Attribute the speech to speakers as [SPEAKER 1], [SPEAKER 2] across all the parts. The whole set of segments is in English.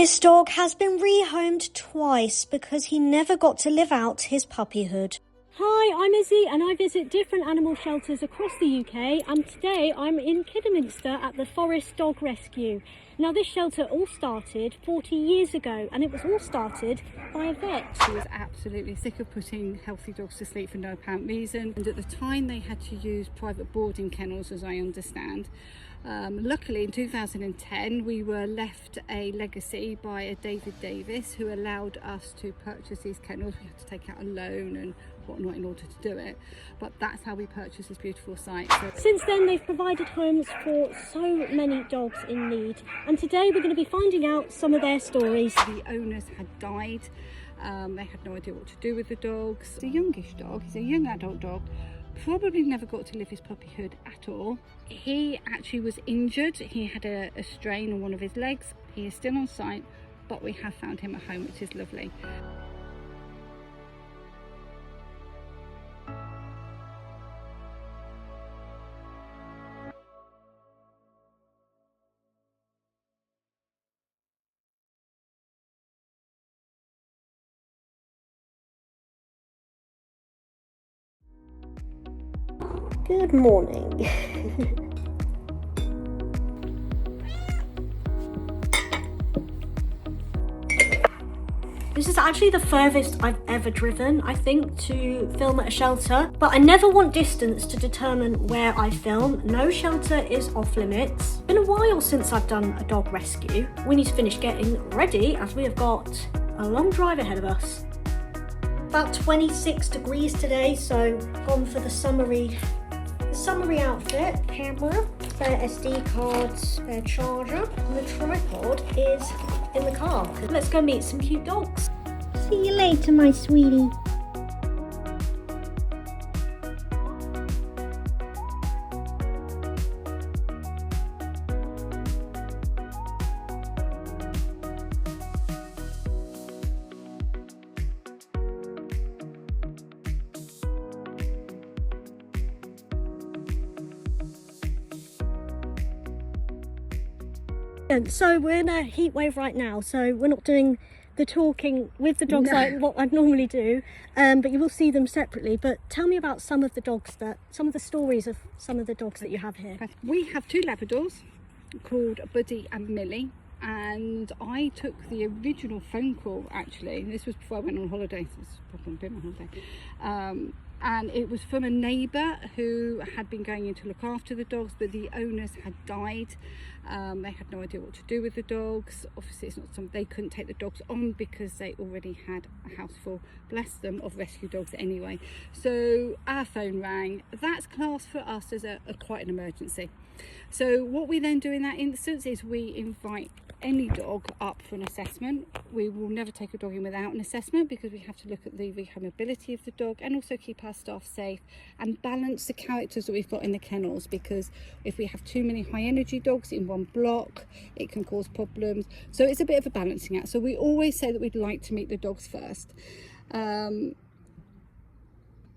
[SPEAKER 1] This dog has been rehomed twice because he never got to live out his puppyhood.
[SPEAKER 2] Hi, I'm Izzy and I visit different animal shelters across the UK, and today I'm in Kidderminster at the Forest Dog Rescue. Now this shelter all started 40 years ago, and it was all started by a vet.
[SPEAKER 3] He was absolutely sick of putting healthy dogs to sleep for no apparent reason, and at the time they had to use private boarding kennels, as I understand. Luckily in 2010 we were left a legacy by a David Davis who allowed us to purchase these kennels. We had to take out a loan and whatnot in order to do it, but that's how we purchased this beautiful site.
[SPEAKER 2] Since then they've provided homes for so many dogs in need, and today we're going to be finding out some of their stories.
[SPEAKER 3] The owners had died, they had no idea what to do with the dogs. It's a youngish dog, he's a young adult dog, probably never got to live his puppyhood at all. He actually was injured, he had a strain on one of his legs. He is still on site, but we have found him a home, which is lovely.
[SPEAKER 1] Good morning. This is actually the furthest I've ever driven, I think, to film at a shelter, but I never want distance to determine where I film. No shelter is off limits. It's been a while since I've done a dog rescue. We need to finish getting ready as we have got a long drive ahead of us. About 26 degrees today, so gone for the summery outfit. Camera, their SD cards, their charger, and the tripod is in the car. Let's go meet some cute dogs. See you later, my sweetie. So we're in a heat wave right now, so we're not doing the talking with the dogs like what I'd normally do, but you will see them separately. But tell me about some of the stories of some of the dogs that you have here.
[SPEAKER 3] We have two Labradors called Buddy and Millie, and I took the original phone call, actually. This was before I went on holiday, so it's probably been on holiday. And it was from a neighbour who had been going in to look after the dogs, but the owners had died. They had no idea what to do with the dogs. Obviously it's not something they couldn't take the dogs on because they already had a house full, bless them, of rescue dogs anyway. So our phone rang. That's classed for us as quite an emergency. So what we then do in that instance is we invite any dog up for an assessment. We will never take a dog in without an assessment because we have to look at the rehomability of the dog and also keep our staff safe and balance the characters that we've got in the kennels, because if we have too many high energy dogs in one block it can cause problems. So it's a bit of a balancing act. So we always say that we'd like to meet the dogs first.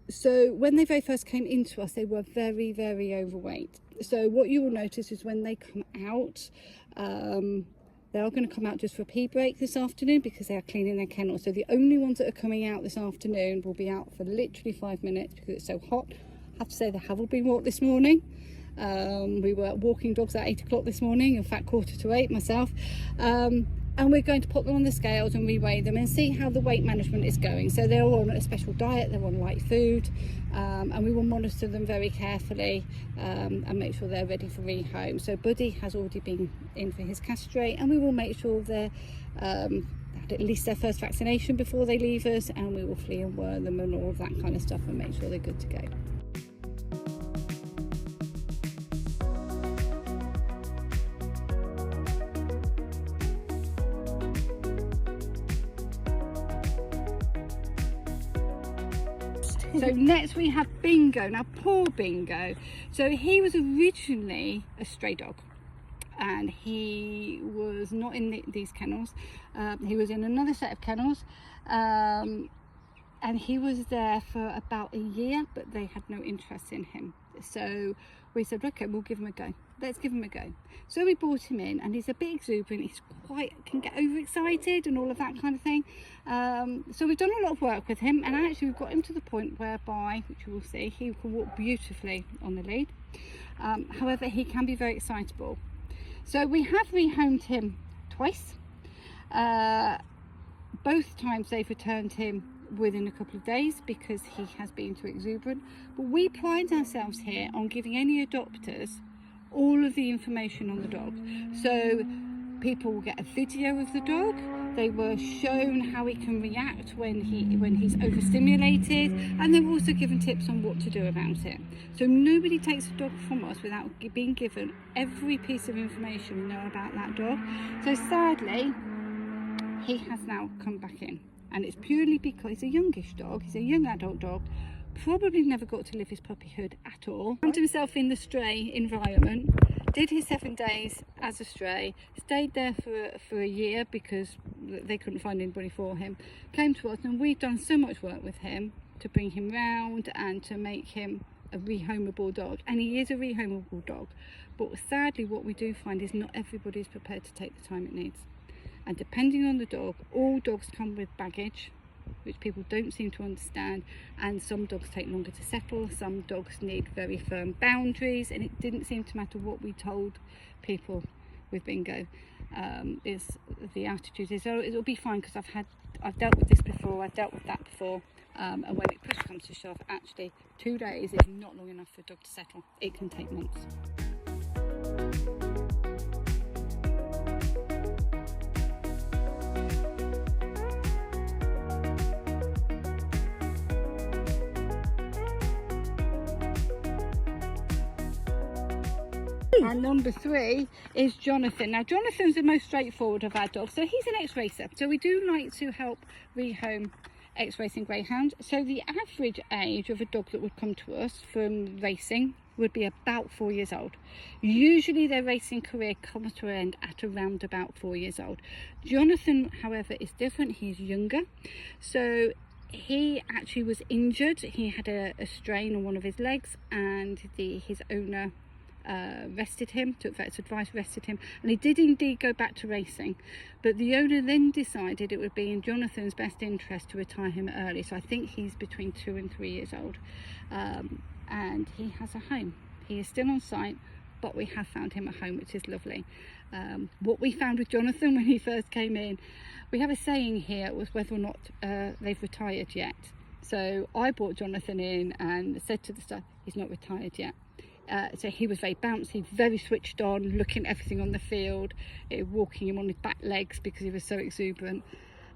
[SPEAKER 3] So when they very first came into us, they were very, very overweight. So what you will notice is when they come out, they are going to come out just for a pee break this afternoon because they are cleaning their kennel. So the only ones that are coming out this afternoon will be out for literally 5 minutes because it's so hot. I have to say they have all been walked this morning. We were walking dogs at 8 o'clock this morning, in fact 7:45 myself. And we're going to put them on the scales and reweigh them and see how the weight management is going. So they're on a special diet, they're on light food, and we will monitor them very carefully and make sure they're ready for rehome. So Buddy has already been in for his castrate, and we will make sure they're had at least their first vaccination before they leave us, and we will flea and worm them and all of that kind of stuff and make sure they're good to go. So next we have Bingo. Now poor Bingo. So he was originally a stray dog and he was not in these kennels. He was in another set of kennels and he was there for about a year, but they had no interest in him. So we said, okay, we'll give him a go. Let's give him a go. So we brought him in, and he's a bit exuberant. He's can get overexcited and all of that kind of thing. So we've done a lot of work with him, and actually we've got him to the point whereby, which you will see, he can walk beautifully on the lead. However, he can be very excitable. So we have rehomed him twice. Both times they've returned him within a couple of days because he has been too exuberant. But we pride ourselves here on giving any adopters all of the information on the dog. So people will get a video of the dog. They were shown how he can react when he's overstimulated, and they were also given tips on what to do about it. So nobody takes a dog from us without being given every piece of information we know about that dog. So sadly, he has now come back in, and it's purely because he's a youngish dog, he's a young adult dog, probably never got to live his puppyhood at all. Found himself in the stray environment, did his 7 days as a stray, stayed there for a year because they couldn't find anybody for him, came to us, and we've done so much work with him to bring him round and to make him a rehomable dog, and he is a rehomable dog. But sadly, what we do find is not everybody is prepared to take the time it needs. And depending on the dog, all dogs come with baggage, which people don't seem to understand, and some dogs take longer to settle, some dogs need very firm boundaries, and it didn't seem to matter what we told people with Bingo. Is the attitude is, oh, it'll be fine because I've dealt with this before, I've dealt with that before, and when it push comes to shove, actually 2 days is not long enough for a dog to settle. It can take months. And number 3 is Jonathan. Now Jonathan's the most straightforward of our dogs. So he's an ex-racer. So we do like to help rehome ex-racing greyhounds. So the average age of a dog that would come to us from racing would be about 4 years old. Usually their racing career comes to an end at around about 4 years old. Jonathan, however, is different. He's younger. So he actually was injured. He had a strain on one of his legs, and his owner rested him, took vet's advice, rested him, and he did indeed go back to racing. But the owner then decided it would be in Jonathan's best interest to retire him early. So I think he's between 2 and 3 years old, and he has a home. He is still on site, but we have found him a home, which is lovely. What we found with Jonathan when he first came in, we have a saying here, was whether or not they've retired yet. So I brought Jonathan in and said to the staff, he's not retired yet. So he was very bouncy, very switched on, looking at everything on the field, walking him on his back legs because he was so exuberant.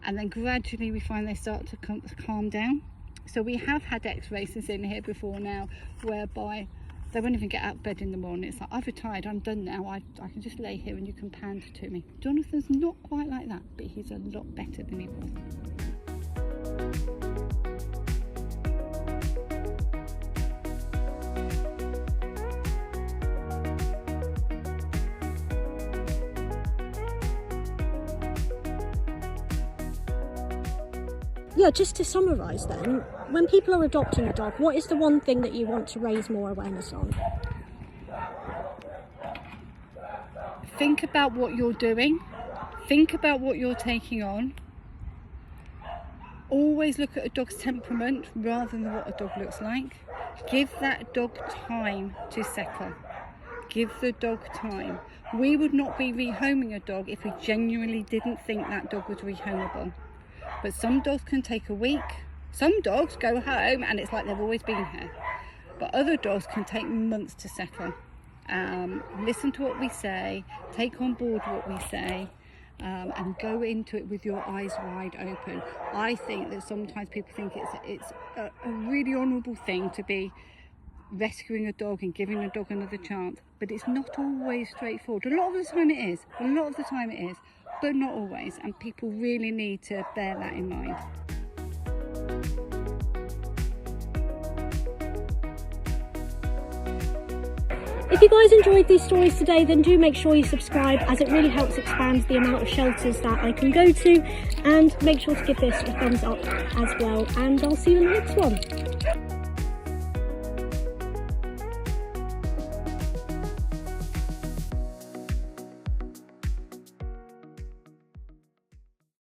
[SPEAKER 3] And then gradually we find they start to calm down. So we have had ex-racers in here before now, whereby they won't even get out of bed in the morning. It's like, I've retired, I'm done now, I can just lay here and you can pander to me. Jonathan's not quite like that, but he's a lot better than he was.
[SPEAKER 2] Yeah, just to summarise then, when people are adopting a dog, what is the one thing that you want to raise more awareness on?
[SPEAKER 3] Think about what you're doing. Think about what you're taking on. Always look at a dog's temperament rather than what a dog looks like. Give that dog time to settle. Give the dog time. We would not be rehoming a dog if we genuinely didn't think that dog was rehomable. But some dogs can take a week. Some dogs go home and it's like they've always been here. But other dogs can take months to settle. Listen to what we say, take on board what we say, and go into it with your eyes wide open. I think that sometimes people think it's a really honourable thing to be rescuing a dog and giving a dog another chance, but it's not always straightforward. A lot of the time it is, but not always, and people really need to bear that in mind.
[SPEAKER 2] If you guys enjoyed these stories today, then do make sure you subscribe, as it really helps expand the amount of shelters that I can go to, and make sure to give this a thumbs up as well, and I'll see you in the next one.